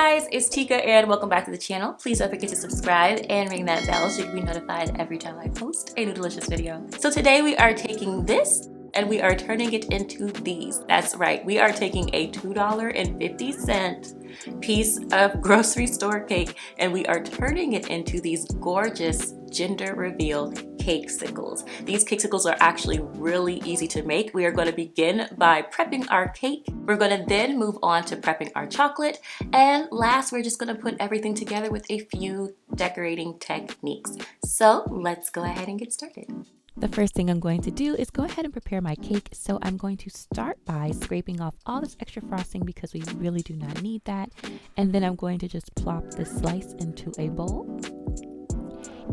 guys, it's Tika and welcome back to the channel. Please don't forget to subscribe and ring that bell so you can be notified every time I post a new delicious video. So today we are taking this and we are turning it into these. That's right, we are taking a $2.50 piece of grocery store cake and we are turning it into these gorgeous gender reveal Cakesicles. These Cakesicles are actually really easy to make. We are going to begin by prepping our cake. We're going to then move on to prepping our chocolate. And last, we're just going to put everything together with a few decorating techniques. So let's go ahead and get started. The first thing I'm going to do is go ahead and prepare my cake. So I'm going to start by scraping off all this extra frosting because we really do not need that. And then I'm going to just plop this slice into a bowl.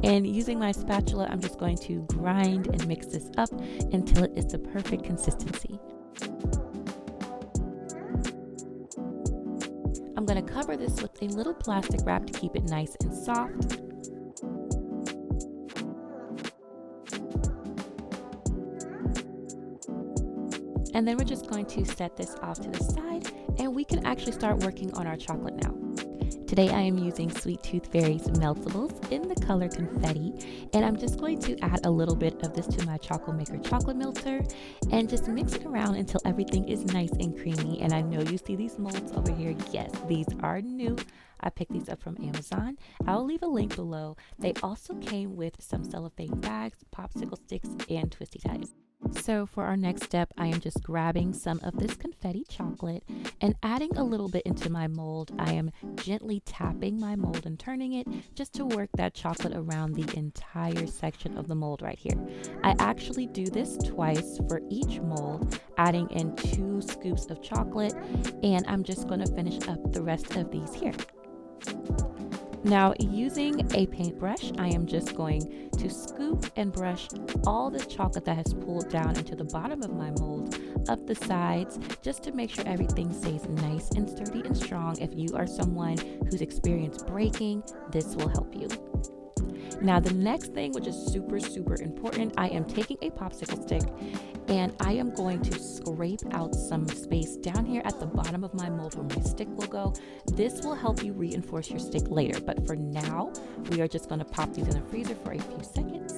And using my spatula, I'm just going to grind and mix this up until it is the perfect consistency. I'm going to cover this with a little plastic wrap to keep it nice and soft. And then we're just going to set this off to the side and we can actually start working on our chocolate now. Today I am using Sweet Tooth Fairy's Meltables in the color Confetti, and I'm just going to add a little bit of this to my Chocolate Maker chocolate melter and just mix it around until everything is nice and creamy. And I know you see these molds over here. Yes, these are new. I picked these up from Amazon. I'll leave a link below. They also came with some cellophane bags, popsicle sticks, and twisty ties. So for our next step, I am just grabbing some of this confetti chocolate and adding a little bit into my mold. I am gently tapping my mold and turning it just to work that chocolate around the entire section of the mold right here. I actually do this twice for each mold, adding in 2 scoops of chocolate, and I'm just going to finish up the rest of these here. Now, using a paintbrush, I am just going to scoop and brush all this chocolate that has pooled down into the bottom of my mold up the sides, just to make sure everything stays nice and sturdy and strong. If you are someone who's experienced breaking, this will help you. Now, the next thing, which is super important, I am taking a popsicle stick and I am going to scrape out some space down here at the bottom of my mold where my stick will go. This will help you reinforce your stick later, but for now, we are just going to pop these in the freezer for a few seconds.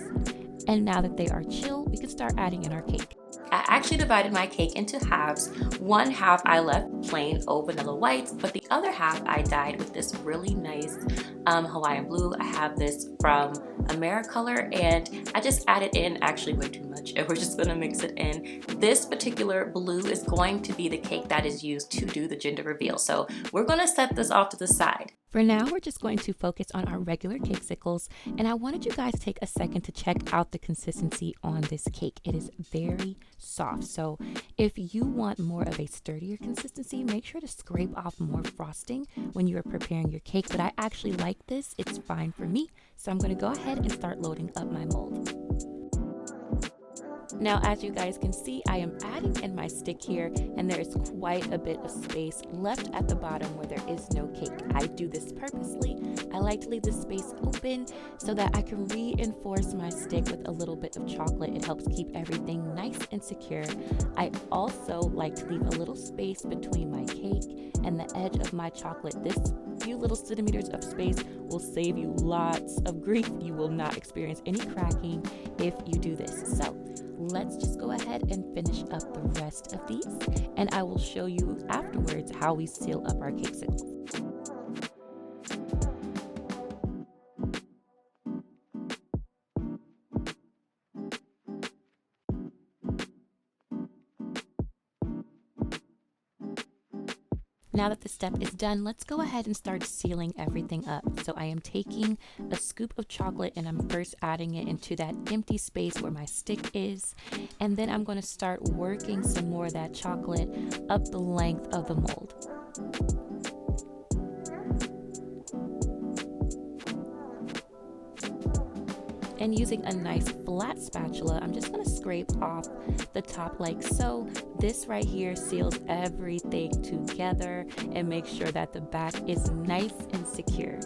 And now that they are chill, we can start adding in our cake. I actually divided my cake into halves. One half I left plain oat vanilla whites, but the other half I dyed with this really nice Hawaiian blue. I have this from AmeriColor and I just added in actually way too much and we're just gonna mix it in. This particular blue is going to be the cake that is used to do the gender reveal. So we're gonna set this off to the side. For now, we're just going to focus on our regular Cakesicles, and I wanted you guys to take a second to check out the consistency on this cake. It is very soft, so if you want more of a sturdier consistency, make sure to scrape off more frosting when you are preparing your cake, but I actually like this. It's fine for me, so I'm going to go ahead and start loading up my mold. Now, as you guys can see, I am adding in my stick here, and there is quite a bit of space left at the bottom where there is no cake. I do this purposely. I like to leave this space open so that I can reinforce my stick with a little bit of chocolate. It helps keep everything nice and secure. I also like to leave a little space between my cake and the edge of my chocolate. This few little centimeters of space will save you lots of grief. You will not experience any cracking if you do this. So let's just go ahead and finish up the rest of these, and I will show you afterwards how we seal up our Cakesicles. Now that the step is done, let's go ahead and start sealing everything up. So I am taking a scoop of chocolate and I'm first adding it into that empty space where my stick is. And then I'm going to start working some more of that chocolate up the length of the mold. And using a nice flat spatula, I'm just going to scrape off the top like so. This right here seals everything together and makes sure that the back is nice and secure.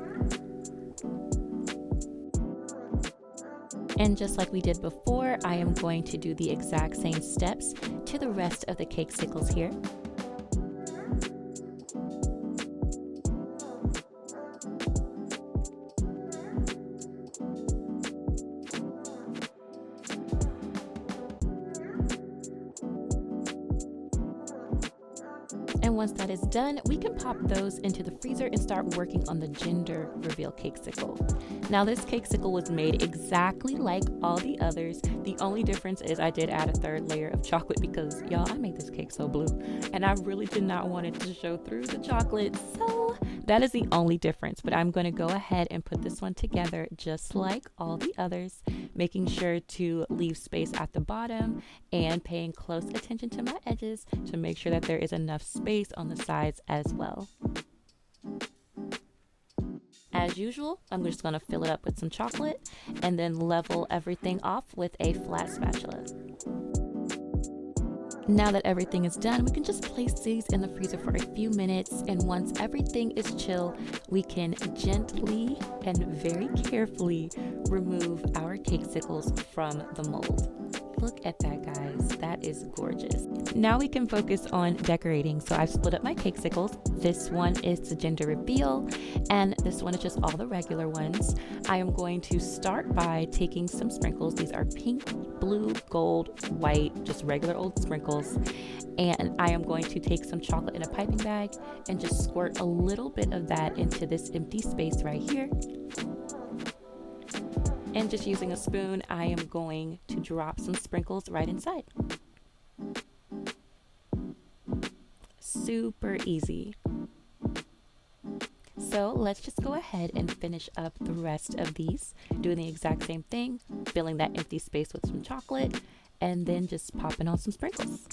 And just like we did before, I am going to do the exact same steps to the rest of the Cakesicles here. And once that is done, we can pop those into the freezer and start working on the gender reveal cakesicle. Now this cakesicle was made exactly like all the others. The only difference is I did add a third layer of chocolate because y'all, I made this cake so blue and I really did not want it to show through the chocolate. So that is the only difference, but I'm going to go ahead and put this one together just like all the others, making sure to leave space at the bottom and paying close attention to my edges to make sure that there is enough space on the sides as well. As usual, I'm just going to fill it up with some chocolate and then level everything off with a flat spatula. Now that everything is done, we can just place these in the freezer for a few minutes, and once everything is chill, we can gently and very carefully remove our cakesicles from the mold. Look at that, guys. That is gorgeous. Now we can focus on decorating. So I've split up my cakesicles. This one is the gender reveal, and this one is just all the regular ones. I am going to start by taking some sprinkles. These are pink, blue, gold, white, just regular old sprinkles. And I am going to take some chocolate in a piping bag and just squirt a little bit of that into this empty space right here. And just using a spoon, I am going to drop some sprinkles right inside. Super easy. So let's just go ahead and finish up the rest of these, doing the exact same thing, filling that empty space with some chocolate, and then just popping on some sprinkles.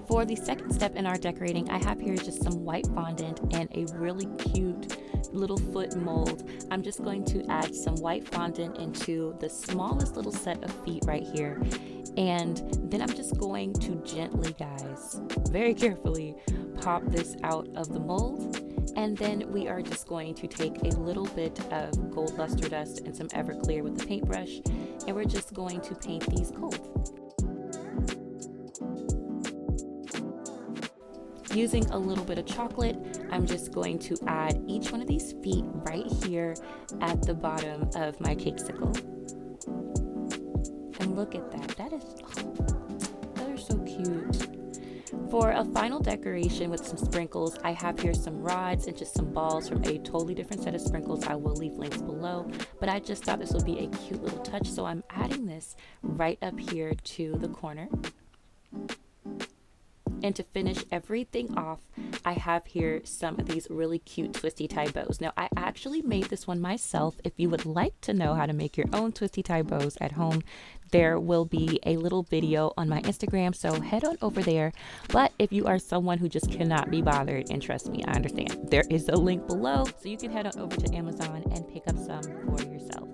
For the second step in our decorating, I have here just some white fondant and a really cute little foot mold. I'm just going to add some white fondant into the smallest little set of feet right here. And then I'm just going to gently, guys, very carefully pop this out of the mold. And then we are just going to take a little bit of gold luster dust and some Everclear with the paintbrush, and we're just going to paint these gold. Using a little bit of chocolate, I'm just going to add each one of these feet right here at the bottom of my cakesicle. And look at that. That is, that is so cute. For a final decoration with some sprinkles, I have here some rods and just some balls from a totally different set of sprinkles. I will leave links below, but I just thought this would be a cute little touch, so I'm adding this right up here to the corner. And to finish everything off, I have here some of these really cute twisty tie bows. Now, I actually made this one myself. If you would like to know how to make your own twisty tie bows at home, there will be a little video on my Instagram, so head on over there. But if you are someone who just cannot be bothered, and trust me, I understand, there is a link below, so you can head on over to Amazon and pick up some for yourself.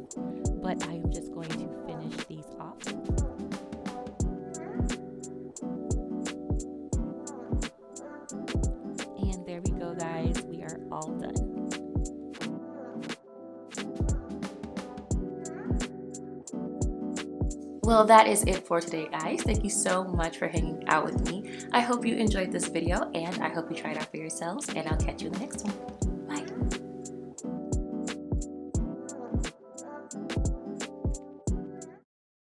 But I am just going to finish these off. And there we go, guys. We are all done. Well, that is it for today, guys. Thank you so much for hanging out with me. I hope you enjoyed this video, and I hope you try it out for yourselves, and I'll catch you in the next one.